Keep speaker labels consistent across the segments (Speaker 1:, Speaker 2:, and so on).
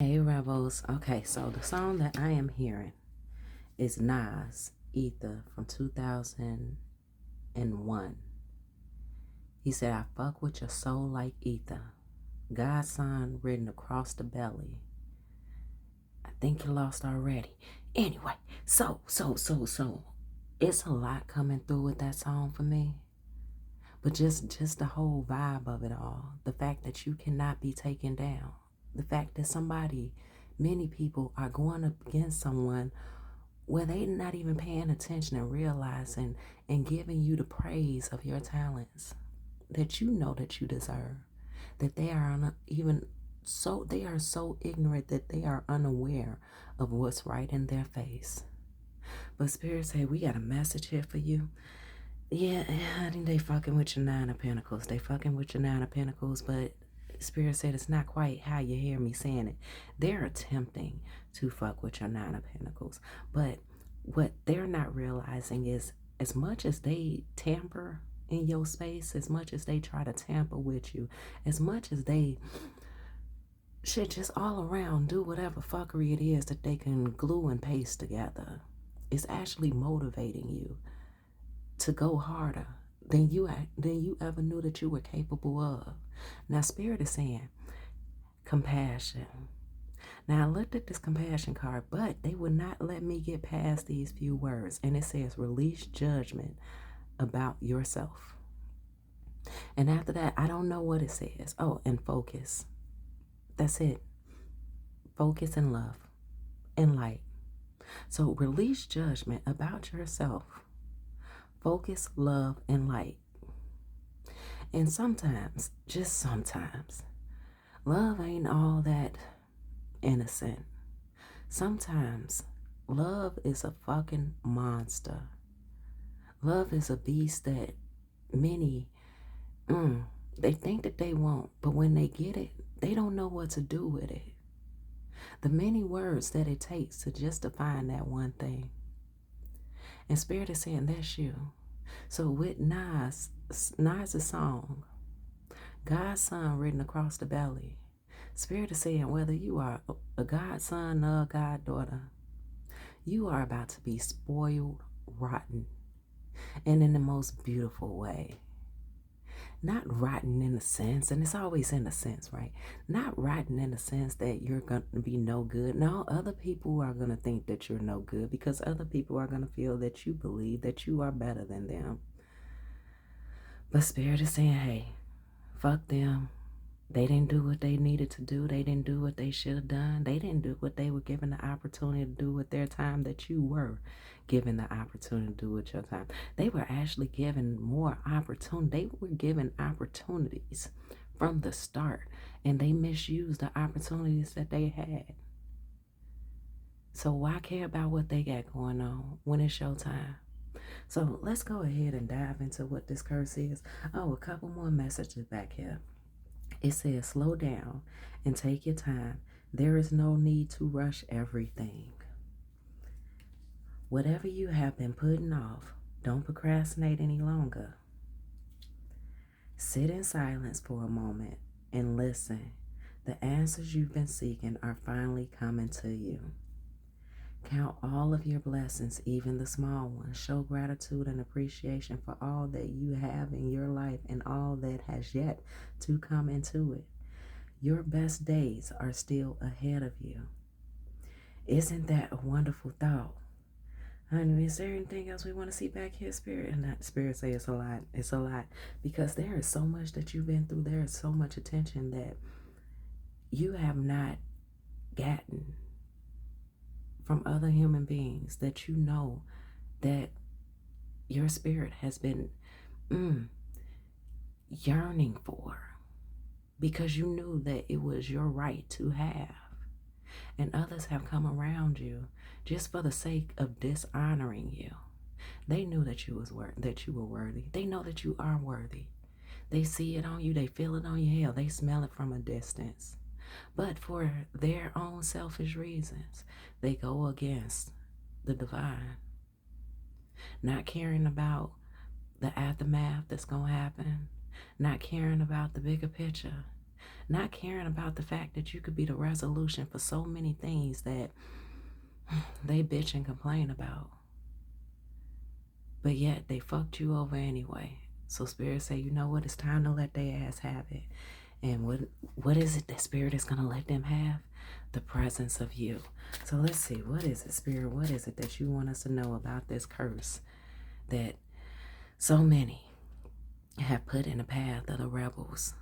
Speaker 1: Hey Rebels. Okay, so the song that I am hearing is Nas Ether from 2001. He said, I fuck with your soul like ether. God's son written across the belly. I think you lost already. Anyway, so it's a lot coming through with that song for me. But just the whole vibe of it all. The fact that you cannot be taken down. The fact that many people are going up against someone where they not even paying attention and realizing and giving you the praise of your talents that you know that you deserve. That they are they are so ignorant that they are unaware of what's right in their face. But Spirit say, we got a message here for you. Yeah, I think they fucking with your Nine of Pentacles. They fucking with your Nine of Pentacles, but Spirit said it's not quite how you hear me saying it. They're attempting to fuck with your Nine of Pentacles. But what they're not realizing is as much as they tamper in your space, as much as they try to tamper with you, as much as they should just all around do whatever fuckery it is that they can glue and paste together, it's actually motivating you to go harder than you ever knew that you were capable of. Now, Spirit is saying compassion. Now, I looked at this compassion card, but they would not let me get past these few words. And it says, release judgment about yourself. And after that, I don't know what it says. Oh, and focus. That's it. Focus and love and light. So release judgment about yourself. Focus, love, and light. And sometimes, just sometimes, love ain't all that innocent. Sometimes, love is a fucking monster. Love is a beast that many, they think that they won't, but when they get it, they don't know what to do with it. The many words that it takes to just define that one thing. And Spirit is saying, that's you. So with Nas' song, God's son written across the belly, Spirit is saying whether you are a godson or a goddaughter, you are about to be spoiled rotten, and in the most beautiful way. Not rotten in the sense, and it's always in a sense, right? Not rotten in the sense that you're going to be no good. No, other people are going to think that you're no good because other people are going to feel that you believe that you are better than them. But Spirit is saying, hey, fuck them. They didn't do what they needed to do. They didn't do what they should have done. They didn't do what they were given the opportunity to do with their time that you were given the opportunity to do with your time. They were actually given more opportunity. They were given opportunities from the start, and they misused the opportunities that they had. So why care about what they got going on when it's your time? So let's go ahead and dive into what this curse is. Oh, a couple more messages back here. It says, slow down and take your time. There is no need to rush everything. Whatever you have been putting off, don't procrastinate any longer. Sit in silence for a moment and listen. The answers you've been seeking are finally coming to you. Count all of your blessings, even the small ones. Show gratitude and appreciation for all that you have in your life and all that has yet to come into it. Your best days are still ahead of you. Isn't that a wonderful thought? Honey, is there anything else we want to see back here, Spirit? And that Spirit say it's a lot. It's a lot. Because there is so much that you've been through. There is so much attention that you have not gotten from other human beings that you know that your spirit has been yearning for, because you knew that it was your right to have. And others have come around you just for the sake of dishonoring you. They knew that you were worthy. They know that you are worthy. They see it on you. They feel it on you. Hell, they smell it from a distance. But for their own selfish reasons, they go against the divine, not caring about the aftermath that's going to happen, not caring about the bigger picture, not caring about the fact that you could be the resolution for so many things that they bitch and complain about. But yet they fucked you over anyway. So Spirit say, you know what? It's time to let their ass have it. And what is it that Spirit is going to let them have? The presence of you. So let's see. What is it, Spirit? What is it that you want us to know about this curse that so many have put in the path of the rebels,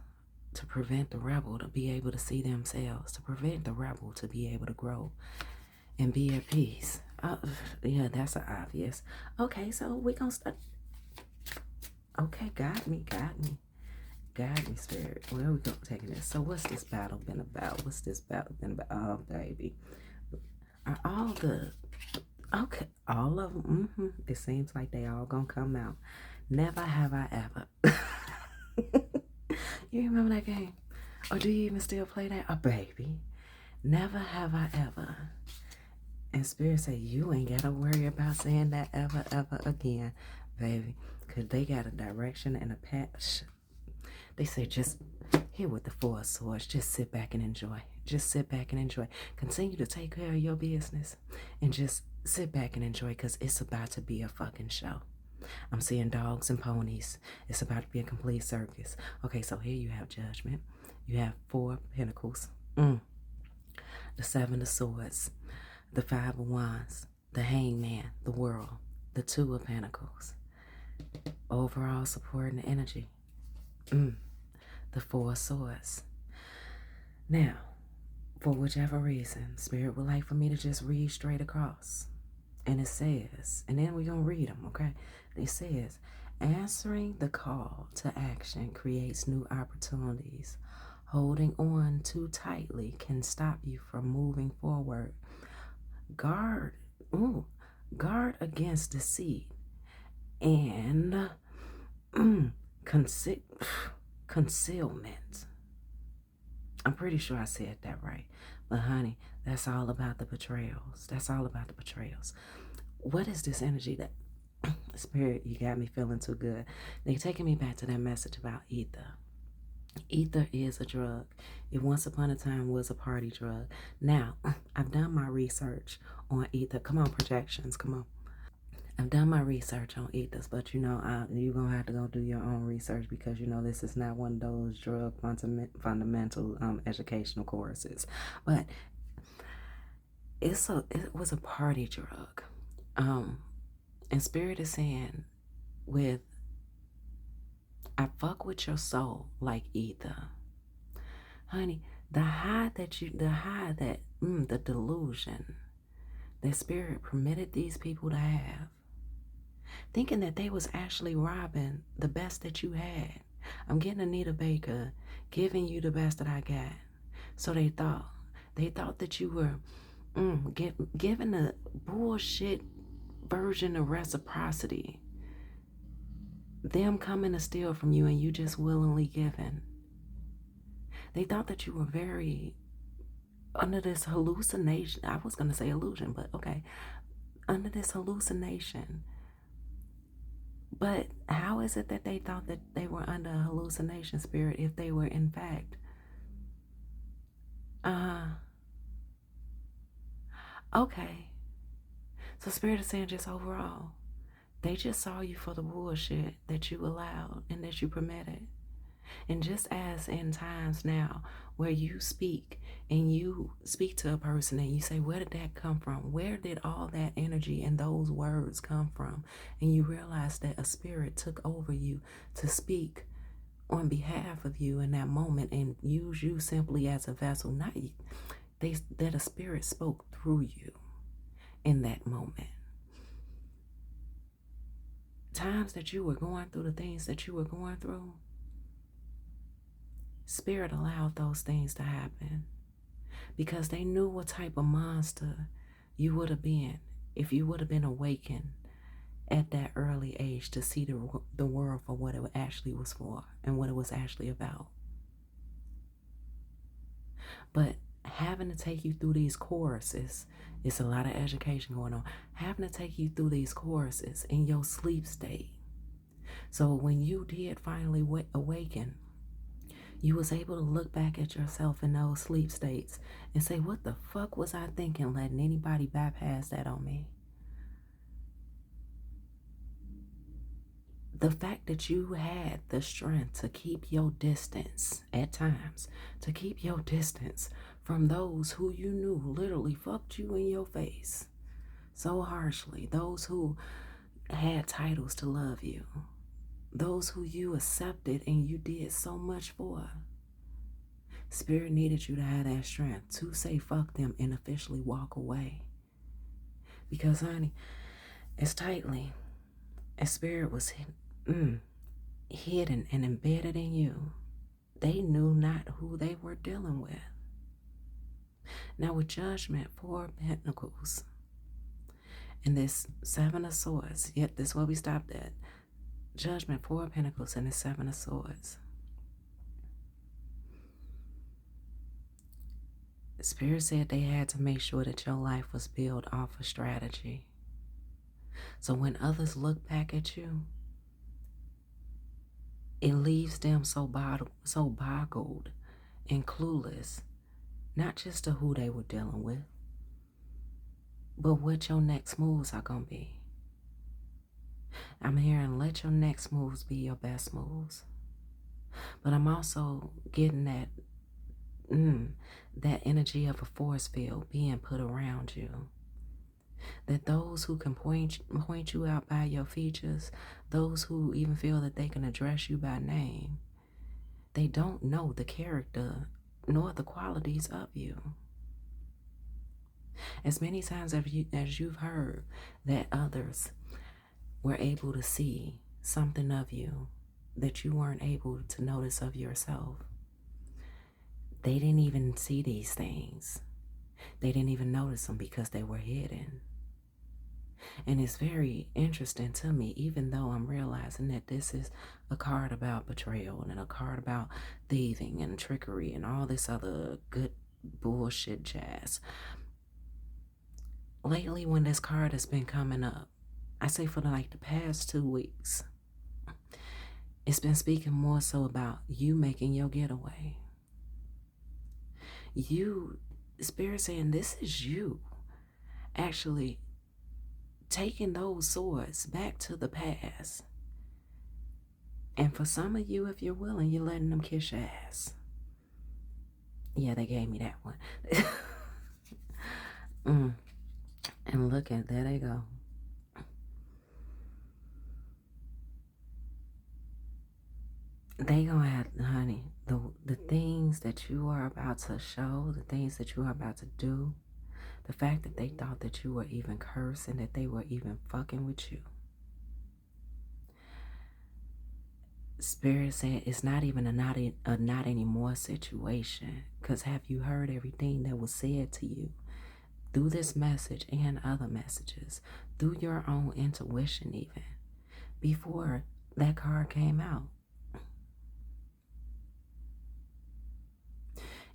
Speaker 1: to prevent the rebel to be able to see themselves, to prevent the rebel to be able to grow and be at peace? Yeah, that's obvious. Okay, so we're going to start. Okay, got me, Spirit. Where are we going taking this? So what's this battle been about? Oh, baby. Are all good? Okay, all of them. It seems like they all gonna come out. Never have I ever. You remember that game? Or do you even still play that? Oh, baby. Never have I ever. And Spirit say, you ain't got to worry about saying that ever again, baby. Because they got a direction and a path. They say, just here with the Four of Swords, just sit back and enjoy. Just sit back and enjoy. Continue to take care of your business. And just sit back and enjoy, because it's about to be a fucking show. I'm seeing dogs and ponies. It's about to be a complete circus. Okay, so here you have Judgment. You have 4 Pentacles. The 7 of Swords. The 5 of Wands. The Hangman. The World. The 2 of Pentacles. Overall support and energy. The 4 of Swords. Now, for whichever reason, Spirit would like for me to just read straight across. And it says, and then we're going to read them, okay? It says, answering the call to action creates new opportunities. Holding on too tightly can stop you from moving forward. Guard against deceit and concealment. I'm pretty sure I said that right. But honey, that's all about the betrayals. What is this energy that Spirit, you got me feeling too good. They're taking me back to that message about ether. Ether is a drug. It once upon a time was a party drug. Now, I've done my research on ether. Come on, projections, come on. I've done my research on ethers, but you're going to have to go do your own research, because this is not one of those drug fundamental educational courses. But it was a party drug. And Spirit is saying, I fuck with your soul like ether. Honey, the delusion that Spirit permitted these people to have, thinking that they was actually robbing the best that you had. I'm getting Anita Baker, giving you the best that I got. So they thought that you were giving a bullshit version of reciprocity. Them coming to steal from you and you just willingly giving. They thought that you were very under this hallucination. I was going to say illusion, but okay. Under this hallucination. But how is it that they thought that they were under a hallucination, Spirit, if they were in fact okay. So Spirit is saying, just overall, they just saw you for the bullshit that you allowed and that you permitted. And just as in times now where you speak and you speak to a person and you say, where did that come from? Where did all that energy and those words come from? And you realize that a spirit took over you to speak on behalf of you in that moment and use you simply as a vessel. Not that a spirit spoke through you in that moment. Times that you were going through the things that you were going through, Spirit allowed those things to happen because they knew what type of monster you would have been if you would have been awakened at that early age to see the world for what it actually was for and what it was actually about. But having to take you through these courses, it's a lot of education going on, having to take you through these courses in your sleep state. So when you did finally awaken, You was able to look back at yourself in those sleep states and say, what the fuck was I thinking letting anybody bypass that on me? The fact that you had the strength to keep your distance at times, to keep your distance from those who you knew literally fucked you in your face so harshly, those who had titles to love you, those who you accepted and you did so much for. Spirit needed you to have that strength to say fuck them and officially walk away. Because, honey, as tightly as Spirit was hidden and embedded in you, they knew not who they were dealing with. Now, with Judgment, 4 of Pentacles, and this 7 of Swords, yet this is where we stopped at. Judgment, 4 of Pentacles, and the 7 of Swords. Spirit said they had to make sure that your life was built off of strategy. So when others look back at you, it leaves them so boggled and clueless, not just to who they were dealing with, but what your next moves are going to be. I'm hearing let your next moves be your best moves. But I'm also getting that energy of a force field being put around you. That those who can point you out by your features, those who even feel that they can address you by name, they don't know the character nor the qualities of you. As many times as you've heard that others were able to see something of you that you weren't able to notice of yourself, they didn't even see these things. They didn't even notice them because they were hidden. And it's very interesting to me, even though I'm realizing that this is a card about betrayal and a card about thieving and trickery and all this other good bullshit jazz. Lately, when this card has been coming up, I say for the past 2 weeks, it's been speaking more so about you making your getaway. You, Spirit saying this is you actually taking those swords back to the past. And for some of you, if you're willing, you're letting them kiss your ass. Yeah, they gave me that one. And look at, there they go. They gonna have, honey, the things that you are about to show, the things that you are about to do, the fact that they thought that you were even cursed and that they were even fucking with you. Spirit said it's not even a not anymore situation. Because have you heard everything that was said to you through this message and other messages, through your own intuition even, before that card came out?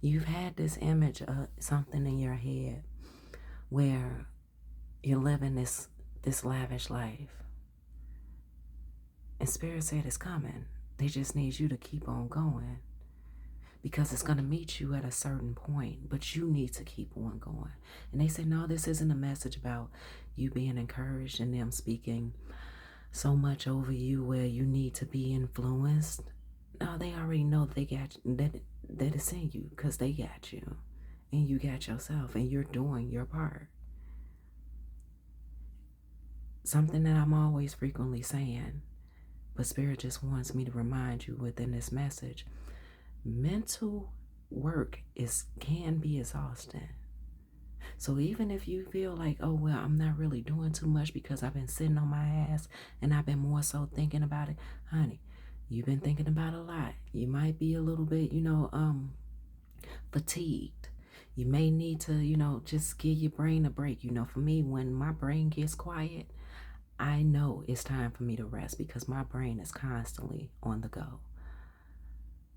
Speaker 1: You've had this image of something in your head where you're living this lavish life. And Spirit said it's coming. They just need you to keep on going. Because it's going to meet you at a certain point, but you need to keep on going. And they say, no, this isn't a message about you being encouraged and them speaking so much over you where you need to be influenced. No, they already know they got that it's in you because they got you and you got yourself and you're doing your part. Something that I'm always frequently saying, but Spirit just wants me to remind you within this message. Mental work can be exhausting. So even if you feel like, oh, well, I'm not really doing too much because I've been sitting on my ass and I've been more so thinking about it, honey, you've been thinking about a lot. You might be a little bit, fatigued. You may need to, just give your brain a break. For me, when my brain gets quiet, I know it's time for me to rest because my brain is constantly on the go.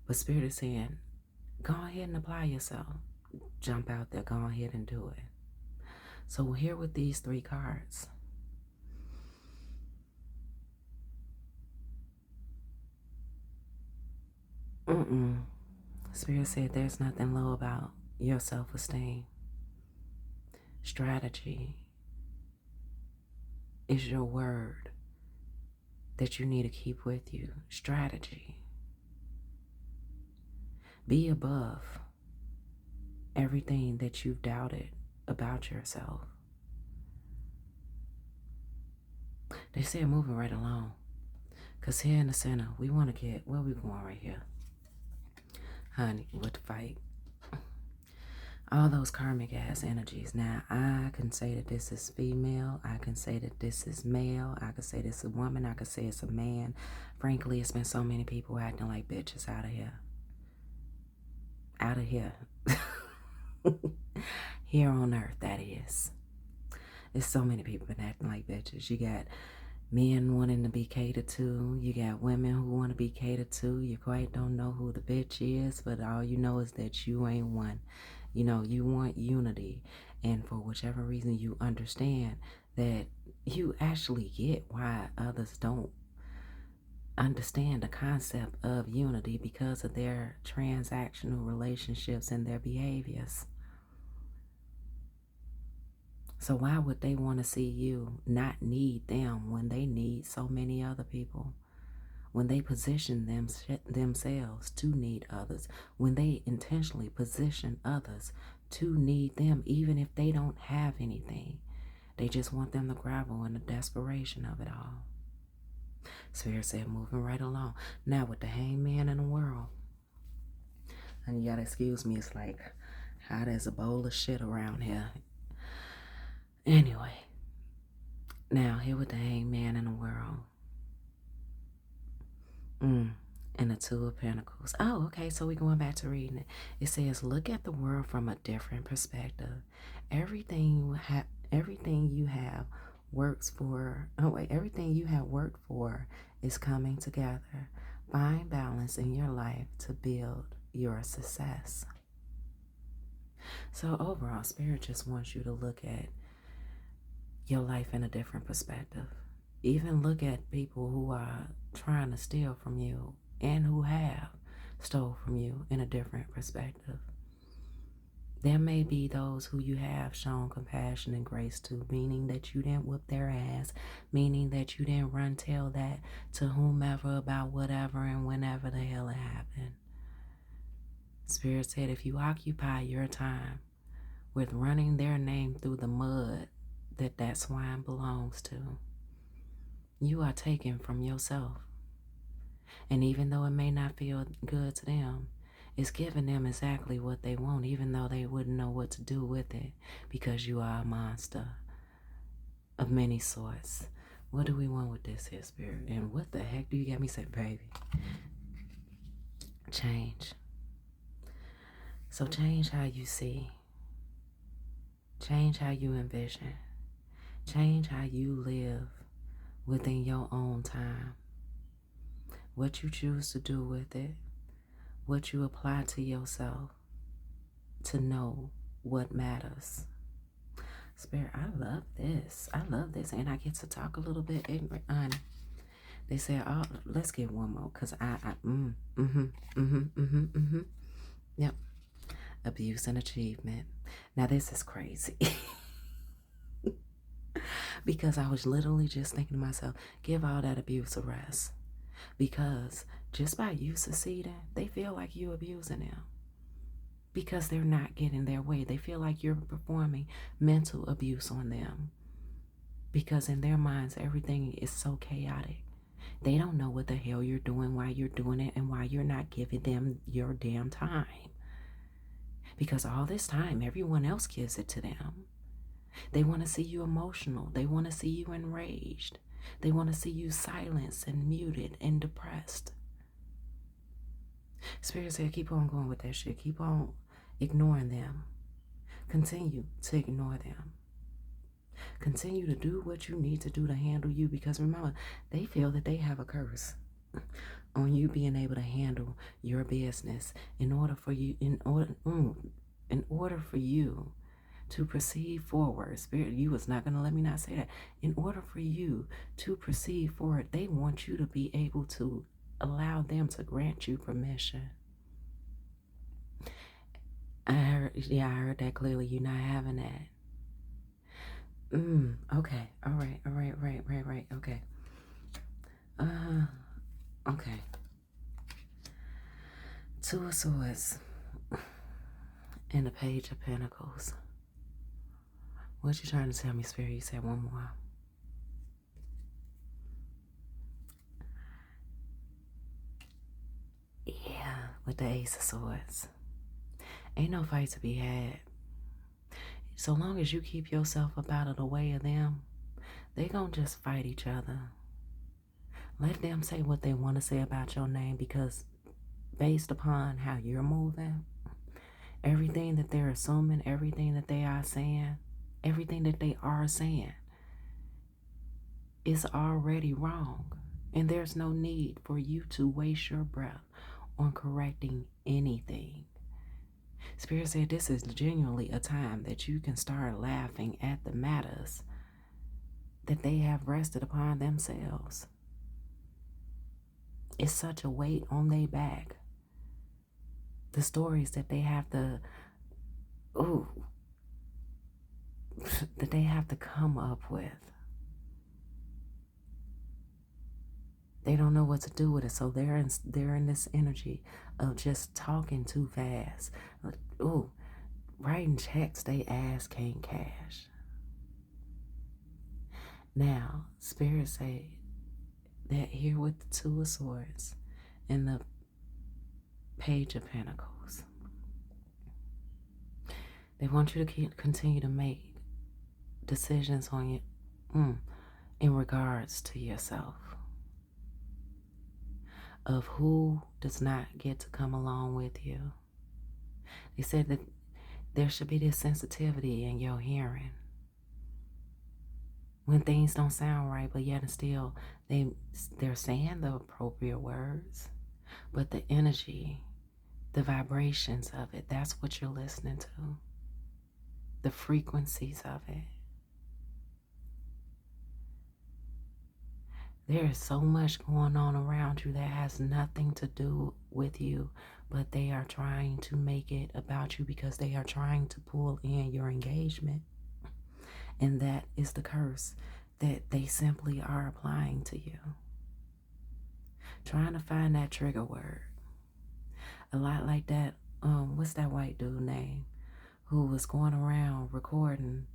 Speaker 1: But Spirit is saying, go ahead and apply yourself. Jump out there, go ahead and do it. So here with these 3 cards. Spirit said there's nothing low about your self-esteem. Strategy is your word that you need to keep with you. Strategy. Be above everything that you've doubted about yourself. They said moving right along. Because here in the center, we want to get, where we going right here? Honey, with the fight. All those karmic ass energies. Now, I can say that this is female. I can say that this is male. I can say this is a woman. I can say it's a man. Frankly, it's been so many people acting like bitches out of here. Out of here. Here on earth, that is. There's so many people been acting like bitches. You got men wanting to be catered to. You got women who want to be catered to. You quite don't know who the bitch is, but all you know is that you ain't one. You know, you want unity. And for whichever reason you understand that you actually get why others don't understand the concept of unity because of their transactional relationships and their behaviors. So why would they want to see you not need them when they need so many other people? When they position themselves to need others, when they intentionally position others to need them, even if they don't have anything, they just want them to gravel in the desperation of it all. Spirit said, moving right along. Now with the hangman in the world, and you gotta excuse me, it's like hot as a bowl of shit around here. Anyway, now here with the hangman in the world. And the Two of Pentacles. Oh, okay, so we're going back to reading it. It says, look at the world from a different perspective. Everything you have works for, everything you have worked for is coming together. Find balance in your life to build your success. So overall, Spirit just wants you to look at your life in a different perspective. Even look at people who are trying to steal from you and who have stole from you in a different perspective. There may be those who you have shown compassion and grace to, meaning that you didn't whip their ass, meaning that you didn't run tell that to whomever about whatever and whenever the hell it happened. Spirit said if you occupy your time with running their name through the mud that swine belongs to, you are taken from yourself. And even though it may not feel good to them, it's giving them exactly what they want, even though they wouldn't know what to do with it, because you are a monster of many sorts. What do we want with this here, Spirit? And what the heck do you got me saying, baby? Change. So change how you see. Change how you envision. Change how you live within your own time. What you choose to do with it. What you apply to yourself to know what matters. Spirit, I love this. I love this. And I get to talk a little bit ignorant. They said, oh, let's get one more. Because Yep. Abuse and achievement. Now this is crazy. Because I was literally just thinking to myself, give all that abuse a rest. Because just by you succeeding, they feel like you abusing them. Because they're not getting their way. They feel like you're performing mental abuse on them. Because in their minds, everything is so chaotic. They don't know what the hell you're doing, why you're doing it, and why you're not giving them your damn time. Because all this time, everyone else gives it to them. They want to see you emotional. They want to see you enraged. They want to see you silenced and muted and depressed. Spirit said, keep on going with that shit. Keep on ignoring them. Continue to ignore them. Continue to do what you need to do to handle you, because remember, they feel that they have a curse on you being able to handle your business in order for you to proceed forward. Spirit, you was not going to let me not say that. In order for you to proceed forward, they want you to be able to allow them to grant you permission. I heard that clearly. You're not having that. Okay. All right. Right. Okay. Okay. Two of Swords and the Page of Pentacles. What you trying to tell me, Spirit? You said one more. Yeah, with the Ace of Swords. Ain't no fight to be had. So long as you keep yourself up out of the way of them, they gonna just fight each other. Let them say what they want to say about your name, because based upon how you're moving, everything that they're assuming, everything that they are saying, everything that they are saying is already wrong. And there's no need for you to waste your breath on correcting anything. Spirit said this is genuinely a time that you can start laughing at the matters that they have rested upon themselves. It's such a weight on their back. The stories that they have to, that they have to come up with. They don't know what to do with it, so they're in this energy of just talking too fast. Writing checks they ass can't cash. Now, Spirit say that here with the Two of Swords and the Page of Pentacles, they want you to continue to make decisions on you in regards to yourself, of who does not get to come along with you. They said that there should be this sensitivity in your hearing when things don't sound right, but yet and still they're saying the appropriate words, but the energy, the vibrations of it, that's what you're listening to, the frequencies of it. There is so much going on around you that has nothing to do with you, but they are trying to make it about you because they are trying to pull in your engagement. And that is the curse that they simply are applying to you. Trying to find that trigger word. A lot like that, what's that white dude name who was going around recording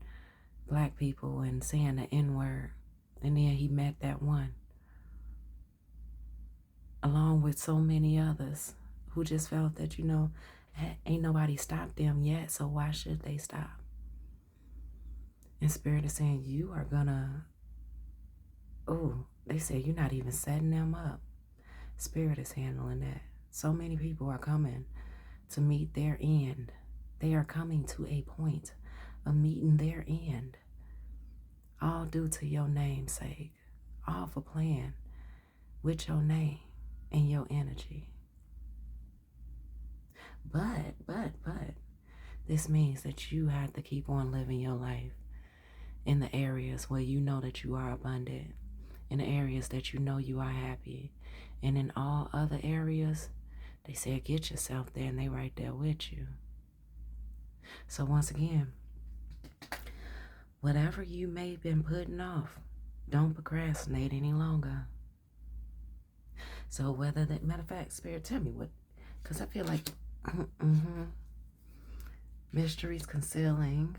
Speaker 1: black people and saying the N-word, and then he met that one, along with so many others who just felt that, ain't nobody stopped them yet, so why should they stop? And Spirit is saying you are gonna, they say you're not even setting them up. Spirit is handling that. So many people are coming to meet their end. They are coming to a point of meeting their end. All due to your namesake. All for playing with your name and your energy. But, this means that you have to keep on living your life in the areas where you know that you are abundant, in the areas that you know you are happy, and in all other areas, they say get yourself there, and they right there with you. So once again, whatever you may have been putting off, don't procrastinate any longer. So whether that, matter of fact, Spirit, tell me what, because I feel like mysteries concealing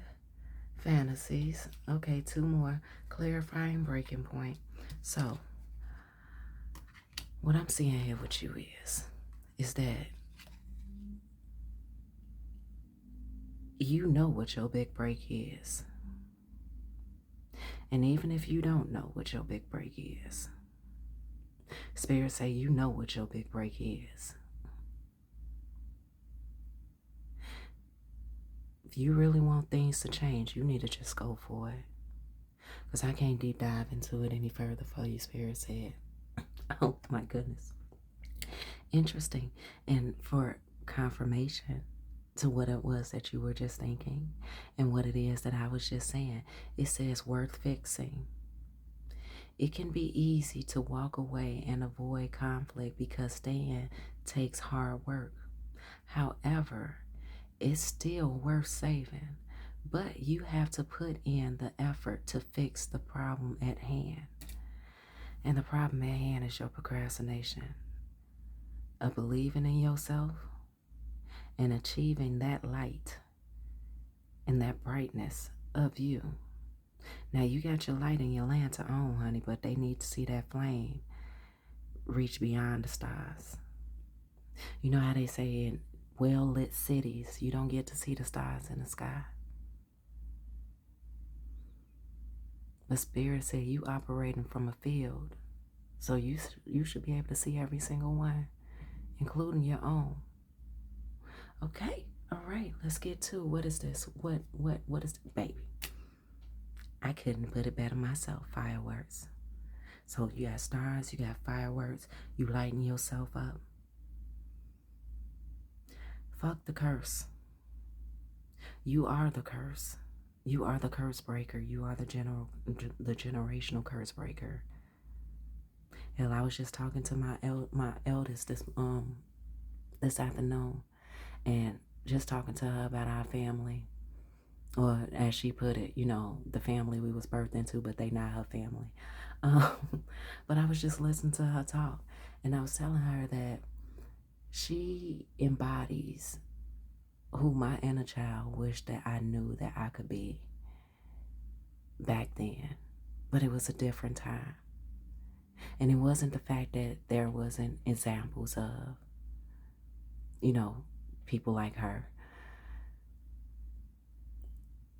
Speaker 1: fantasies. Okay, 2 more. Clarifying breaking point. So what I'm seeing here with you is that you know what your big break is. And even if you don't know what your big break is, Spirit say you know what your big break is. If you really want things to change, you need to just go for it. Because I can't deep dive into it any further for you, Spirit said. Oh my goodness. Interesting. And for confirmation to what it was that you were just thinking and what it is that I was just saying, it says worth fixing. It can be easy to walk away and avoid conflict because staying takes hard work. However, it's still worth saving. But you have to put in the effort to fix the problem at hand. And the problem at hand is your procrastination of believing in yourself and achieving that light and that brightness of you. Now, you got your light and your lantern on, honey, but they need to see that flame reach beyond the stars. You know how they say in well-lit cities, you don't get to see the stars in the sky. The Spirit said you operating from a field, so you should be able to see every single one, including your own. Okay, all right, let's get to what is this? What is this? Baby? I couldn't put it better myself. Fireworks. So you got stars, you got fireworks, you lighten yourself up. Fuck the curse. You are the curse. You are the curse breaker. You are the generational curse breaker. Hell, I was just talking to my eldest this afternoon, and just talking to her about our family, or as she put it, the family we was birthed into, but they not her family. But I was just listening to her talk, and I was telling her that she embodies who my inner child wished that I knew that I could be back then. But it was a different time. And it wasn't the fact that there wasn't examples of, people like her.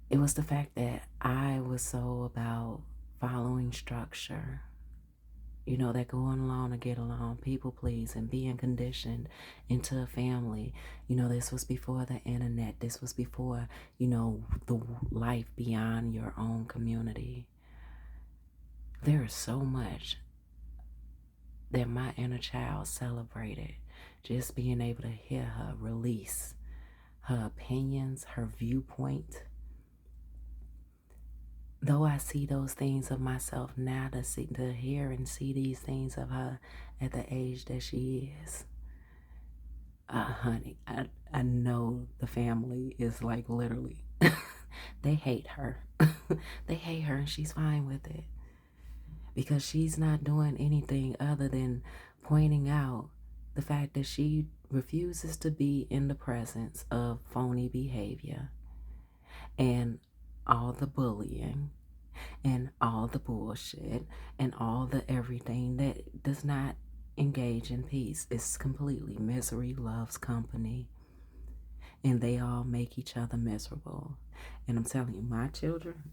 Speaker 1: It was the fact that I was so about following structure, that going along to get along, people pleasing, being conditioned into a family. This was before the internet. This was before, the life beyond your own community. There is so much that my inner child celebrated. Just being able to hear her release her opinions, her viewpoint. Though I see those things of myself now, to hear and see these things of her at the age that she is, honey, I know the family is like literally, they hate her. They hate her, and she's fine with it, because she's not doing anything other than pointing out the fact that she refuses to be in the presence of phony behavior and all the bullying and all the bullshit and all the everything that does not engage in peace. It's completely misery loves company, and they all make each other miserable. And I'm telling you, my children,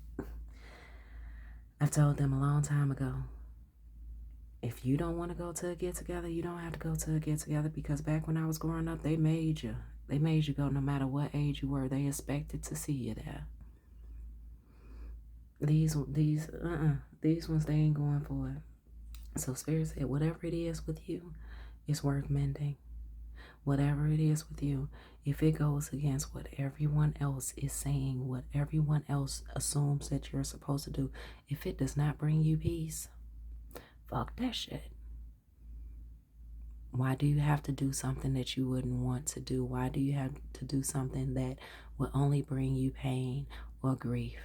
Speaker 1: I told them a long time ago, if you don't want to go to a get-together, you don't have to go to a get-together, because back when I was growing up, they made you go no matter what age you were. They expected to see you there. These ones, they ain't going for it. So Spirit said, whatever it is with you, it's worth mending. Whatever it is with you, if it goes against what everyone else is saying, what everyone else assumes that you're supposed to do, if it does not bring you peace, fuck that shit. Why do you have to do something that you wouldn't want to do? Why do you have to do something that will only bring you pain or grief?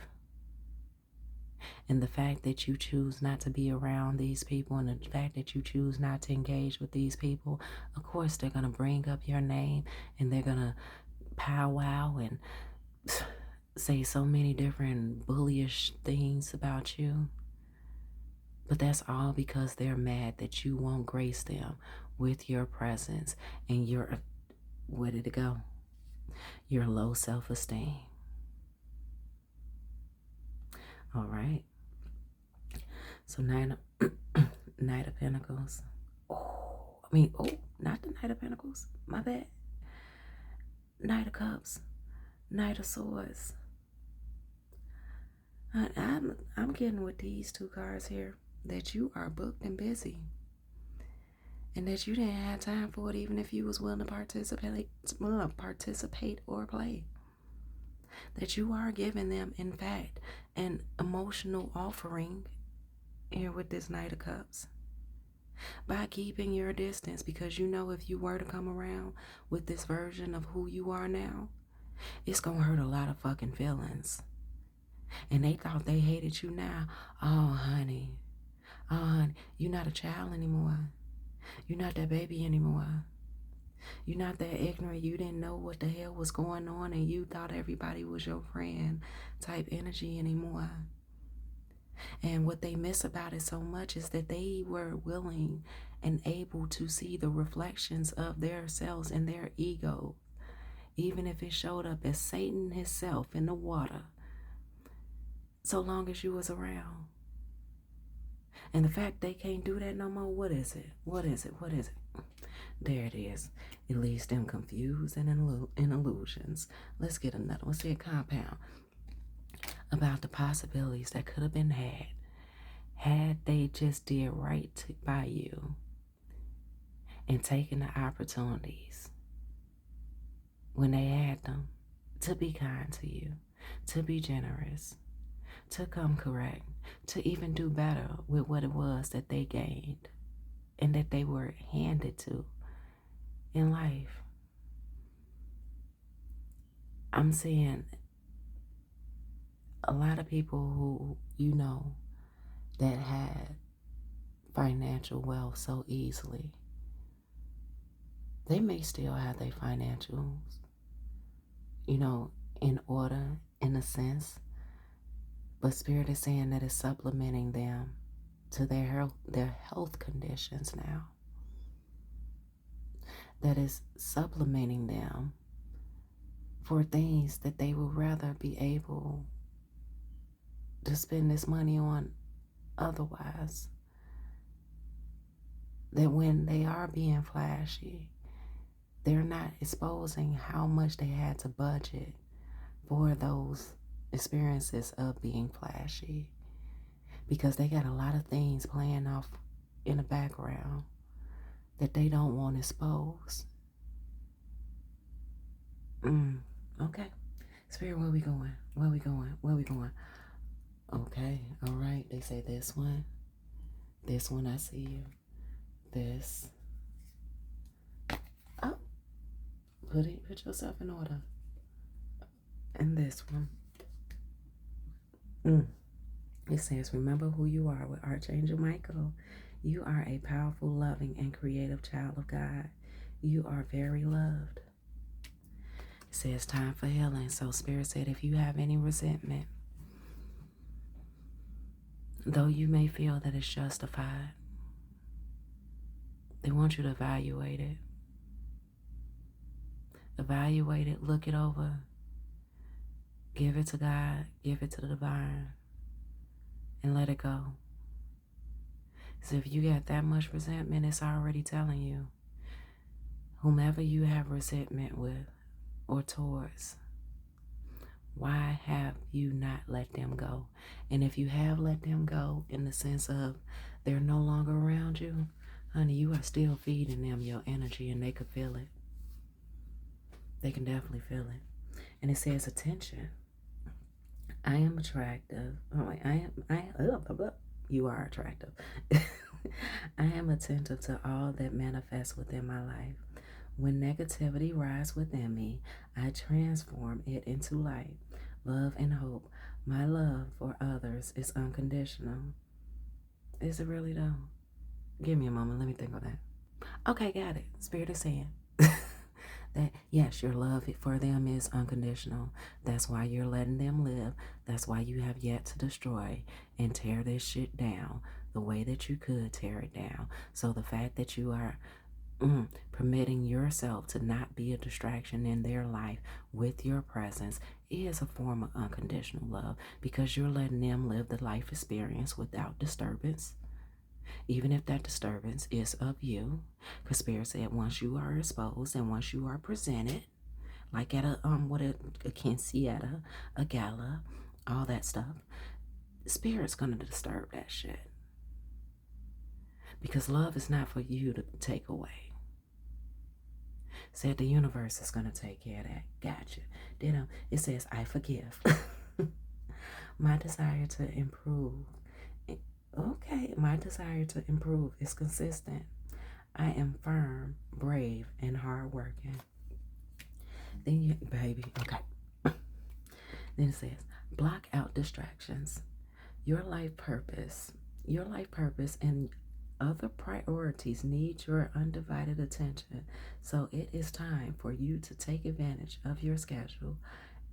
Speaker 1: And the fact that you choose not to be around these people, and the fact that you choose not to engage with these people, of course they're going to bring up your name, and they're going to powwow and say so many different bullyish things about you. But that's all because they're mad that you won't grace them with your presence and your, where did it go? Your low self-esteem. All right. So Knight of Pentacles. Not the Knight of Pentacles. My bad. Knight of Cups. Knight of Swords. I'm getting with these two cards here that you are booked and busy, and that you didn't have time for it, even if you was willing to participate or play. That you are giving them, in fact, an emotional offering here with this Knight of Cups, by keeping your distance, because if you were to come around with this version of who you are now, It's gonna hurt a lot of fucking feelings. And they thought they hated you now. Oh, honey. Oh, honey. You're not a child anymore. You're not that baby anymore. You're not that ignorant. You didn't know what the hell was going on and you thought everybody was your friend type energy anymore. And what they miss about it so much is that they were willing and able to see the reflections of their selves and their ego, even if it showed up as Satan himself in the water, so long as you was around. And the fact they can't do that no more, what is it? What is it? What is it? There it is. It leaves them confused and in illusions. Let's get another one. Let's see a compound about the possibilities that could have been had they just did right by you and taken the opportunities when they had them to be kind to you, to be generous, to come correct, to even do better with what it was that they gained and that they were handed to in life. I'm seeing a lot of people who you know that had financial wealth so easily. They may still have their financials, in order, in a sense, but Spirit is saying that it's supplementing them to their health conditions now. That is supplementing them for things that they would rather be able to spend this money on otherwise. That when they are being flashy, they're not exposing how much they had to budget for those experiences of being flashy, because they got a lot of things playing off in the background that they don't want exposed. Okay. Spirit, where we going? Where we going? Where we going? Okay. All right. They say this one. This one, I see you. This. Oh. Put yourself in order. And this one. It says, remember who you are with Archangel Michael. You are a powerful, loving, and creative child of God. You are very loved. It says time for healing. So Spirit said, if you have any resentment, though you may feel that it's justified, they want you to evaluate it. Evaluate it, look it over. Give it to God, give it to the divine, and let it go. So if you got that much resentment, it's already telling you, whomever you have resentment with or towards, why have you not let them go? And if you have let them go in the sense of they're no longer around you, honey, you are still feeding them your energy and they could feel it. They can definitely feel it. And it says attention. I am attractive. You are attractive. I am attentive to all that manifests within my life. When negativity rises within me, I transform it into light, love, and hope. My love for others is unconditional. Is it really though? Give me a moment. Let me think on that. Okay, got it. Spirit is saying that yes, your love for them is unconditional. That's why you're letting them live. That's why you have yet to destroy and tear this shit down the way that you could tear it down. So the fact that you are permitting yourself to not be a distraction in their life with your presence is a form of unconditional love, because you're letting them live the life experience without disturbance. Even if that disturbance is of you, because Spirit said once you are exposed and once you are presented, like at a quinceañera, a gala, all that stuff, Spirit's gonna disturb that shit, because love is not for you to take away. Said the universe is gonna take care of that. Gotcha. Then it says I forgive. My desire to improve. Okay, my desire to improve is consistent. I am firm, brave, and hardworking. Then you, baby, okay. Then it says, block out distractions. Your life purpose, and other priorities need your undivided attention. So it is time for you to take advantage of your schedule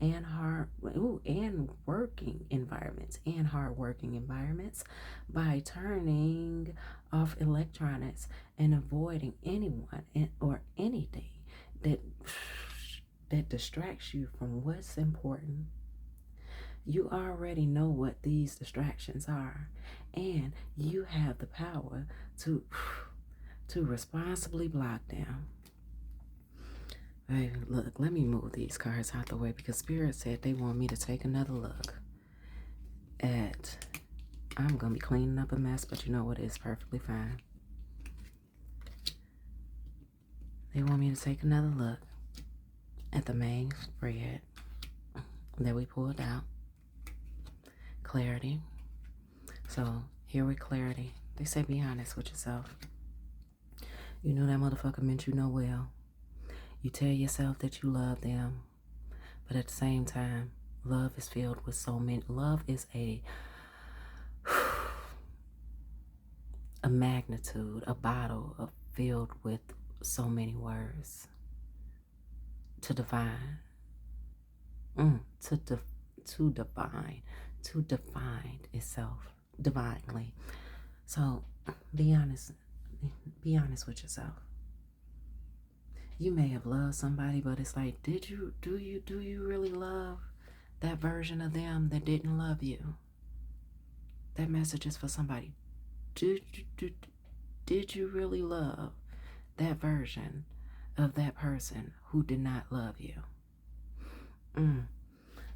Speaker 1: and hard working environments by turning off electronics and avoiding anyone or anything that distracts you from what's important. You already know what these distractions are, and you have the power to responsibly block them. Hey, look, let me move these cards out the way because Spirit said they want me to take another look at. I'm going to be cleaning up a mess, but you know what? It's perfectly fine. They want me to take another look at the main spread that we pulled out. Clarity. So here with clarity, they say be honest with yourself. You know that motherfucker meant you no well. You tell yourself that you love them, but at the same time, love is filled with so many. Love is a magnitude, a bottle filled with so many words to define, to define itself divinely. So be honest with yourself. You may have loved somebody, but it's like, do you really love that version of them that didn't love you? That message is for somebody. Did you really love that version of that person who did not love you?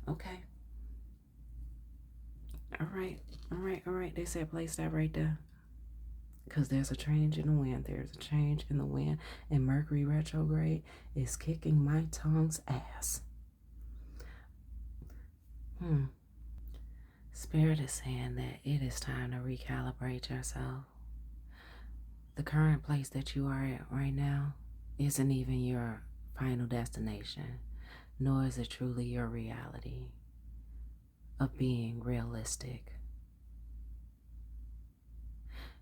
Speaker 1: Okay. All right. They said place that right there. Because there's a change in the wind. There's a change in the wind. And Mercury retrograde is kicking my tongue's ass. Spirit is saying that it is time to recalibrate yourself. The current place that you are at right now isn't even your final destination, nor is it truly your reality of being realistic.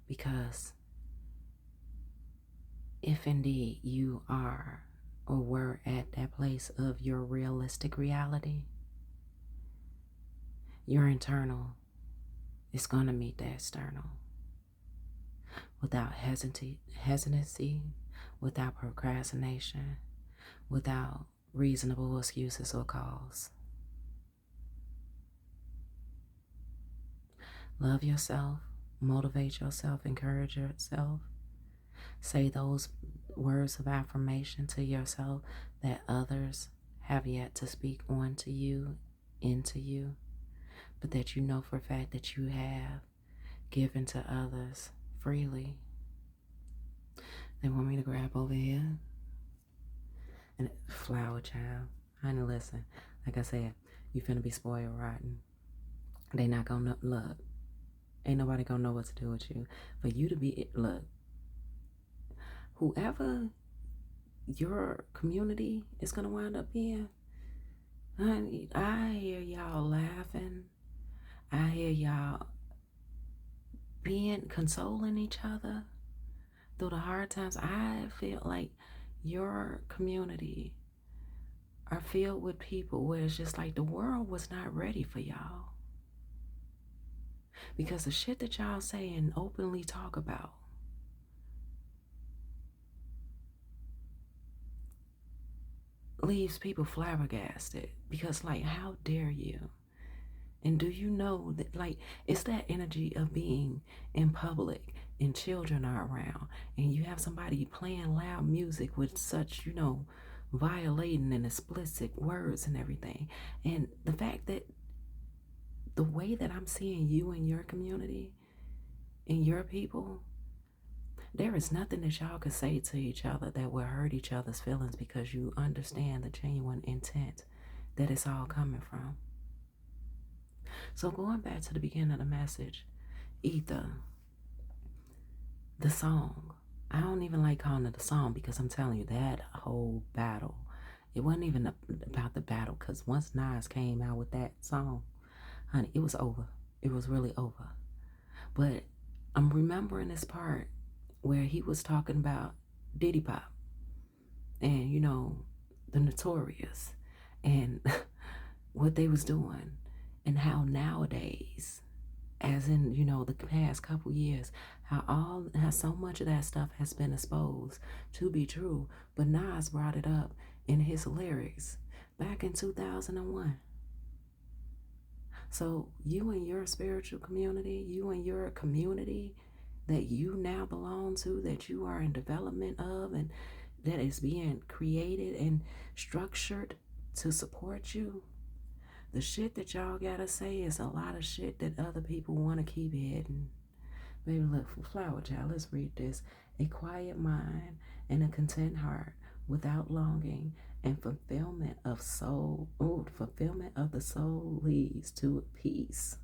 Speaker 1: Because if indeed you are or were at that place of your realistic reality, your internal is going to meet the external without hesitancy, without procrastination, without reasonable excuses or calls. Love yourself, motivate yourself, encourage yourself. Say those words of affirmation to yourself that others have yet to speak onto you, into you, but that you know for a fact that you have given to others freely. They want me to grab over here and flower child. Honey, listen, like I said, you finna be spoiled rotten. They not gonna look. Ain't nobody gonna know what to do with you. For you to be, look, whoever your community is gonna wind up in, honey, I hear y'all laughing. I hear y'all consoling each other through the hard times. I feel like your community are filled with people where it's just like the world was not ready for y'all. Because the shit that y'all say and openly talk about leaves people flabbergasted. Because, like, how dare you? And do you know that, like, it's that energy of being in public and children are around and you have somebody playing loud music with such, violating and explicit words and everything. And the fact that the way that I'm seeing you and your community and your people, there is nothing that y'all could say to each other that will hurt each other's feelings because you understand the genuine intent that it's all coming from. So going back to the beginning of the message, Ether, the song. I don't even like calling it a song because I'm telling you that whole battle It wasn't even about the battle, because once Nas came out with that song, honey, it was over. It was really over. But I'm remembering this part where he was talking about Diddy Pop and, the Notorious and what they was doing, and how nowadays, as in, the past couple years, how so much of that stuff has been exposed to be true. But Nas brought it up in his lyrics back in 2001. So you and your spiritual community, you and your community that you now belong to, that you are in development of, and that is being created and structured to support you, the shit that y'all gotta say is a lot of shit that other people want to keep hidden. Baby, look, Flower Child, let's read this. A quiet mind and a content heart without longing and fulfillment of the soul leads to peace.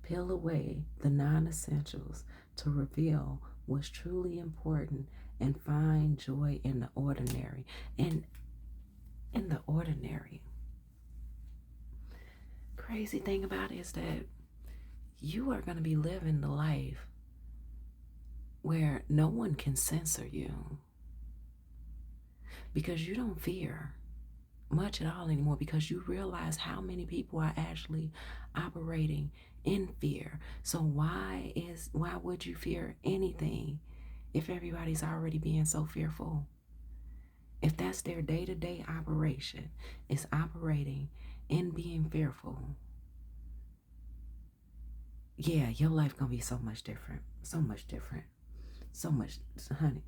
Speaker 1: Peel away the non-essentials to reveal what's truly important and find joy in the ordinary. And in the ordinary, crazy thing about it is that you are going to be living the life where no one can censor you, because you don't fear much at all anymore, because you realize how many people are actually operating in fear. So why would you fear anything if everybody's already being so fearful? If that's their day-to-day operation, is operating in being fearful, yeah, your life gonna be so much different. So much different. So much, honey.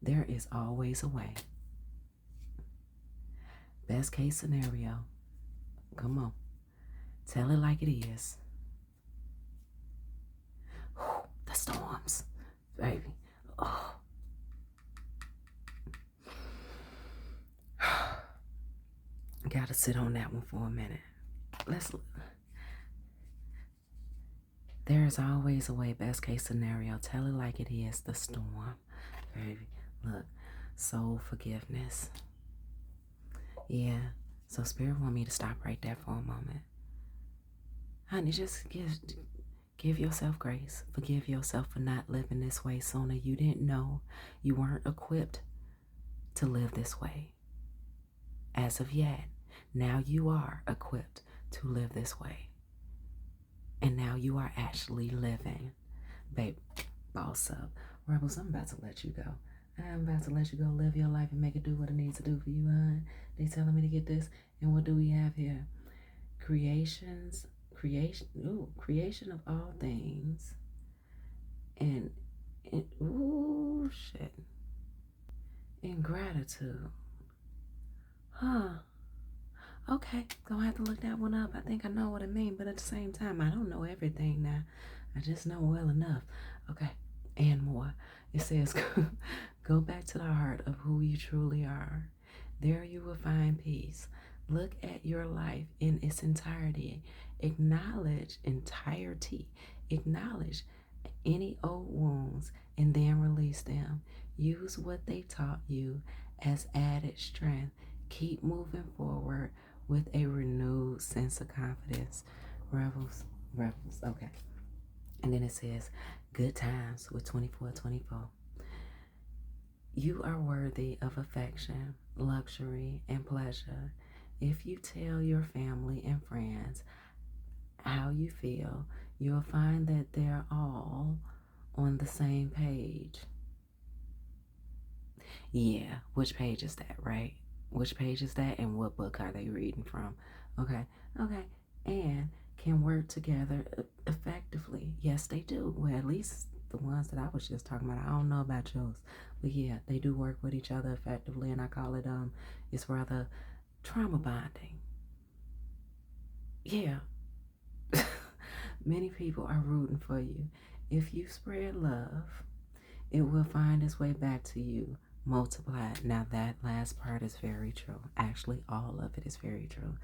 Speaker 1: There is always a way. Best case scenario. Come on. Tell it like it is. Whew, the storms, baby. Oh. Gotta sit on that one for a minute. There is always a way. Best case scenario. Tell it like it is. The storm, baby. Look, soul forgiveness. Yeah. So Spirit want me to stop right there for a moment. Honey, just give yourself grace. Forgive yourself for not living this way sooner. You didn't know. You weren't equipped to live this way as of yet. Now you are equipped to live this way. And now you are actually living. Babe, boss up. Rebels, I'm about to let you go. I'm about to let you go live your life and make it do what it needs to do for you, hon. They telling me to get this. And what do we have here? Creation of all things. And shit. Ingratitude. Huh. Okay, gonna have to look that one up. I think I know what it means, but at the same time, I don't know everything now. I just know well enough. Okay, and more. It says, go back to the heart of who you truly are. There you will find peace. Look at your life in its entirety. Acknowledge any old wounds and then release them. Use what they taught you as added strength. Keep moving forward with a renewed sense of confidence. Rebels. Okay. And then it says, good times with 2424. You are worthy of affection, luxury, and pleasure. If you tell your family and friends how you feel, you'll find that they're all on the same page. Yeah, which page is that, right? Which page is that, and what book are they reading from? Okay, and can work together effectively. Yes, they do. Well, at least the ones that I was just talking about. I don't know about yours, but yeah, they do work with each other effectively, and I call it it's rather trauma bonding. Yeah. Many people are rooting for you. If you spread love, it will find its way back to you multiplied. Now that last part is very true. Actually, all of it is very true.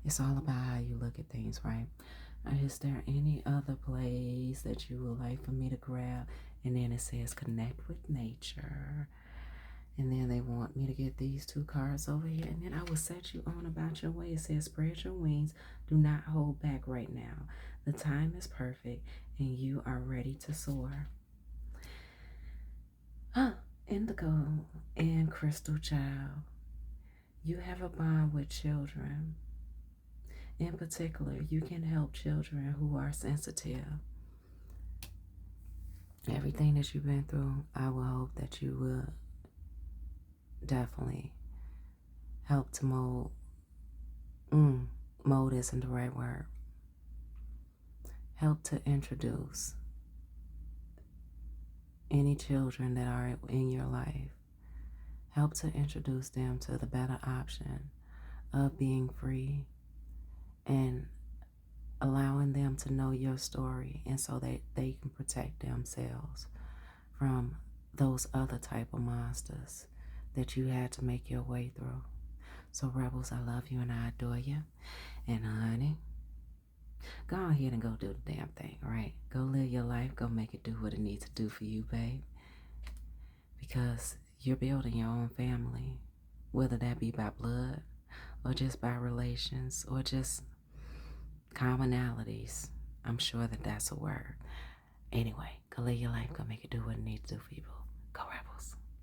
Speaker 1: It's all about how you look at things, right? Is there any other place that you would like for me to grab? And then it says connect with nature. And then they want me to get these 2 cards over here. And then I will set you on about your way. It says, spread your wings. Do not hold back right now. The time is perfect and you are ready to soar. Indigo and Crystal Child. You have a bond with children. In particular, you can help children who are sensitive. Everything that you've been through, I will hope that you will definitely help to mold isn't the right word. Help to introduce any children that are in your life. Help to introduce them to the better option of being free and allowing them to know your story, and so that they can protect themselves from those other type of monsters that you had to make your way through. So rebels, I love you and I adore you. And honey, go ahead and go do the damn thing, right? Go live your life. Go make it do what it needs to do for you, babe. Because you're building your own family, whether that be by blood or just by relations or just commonalities. I'm sure that that's a word. Anyway, go live your life. Go make it do what it needs to do for you. Go Rebels.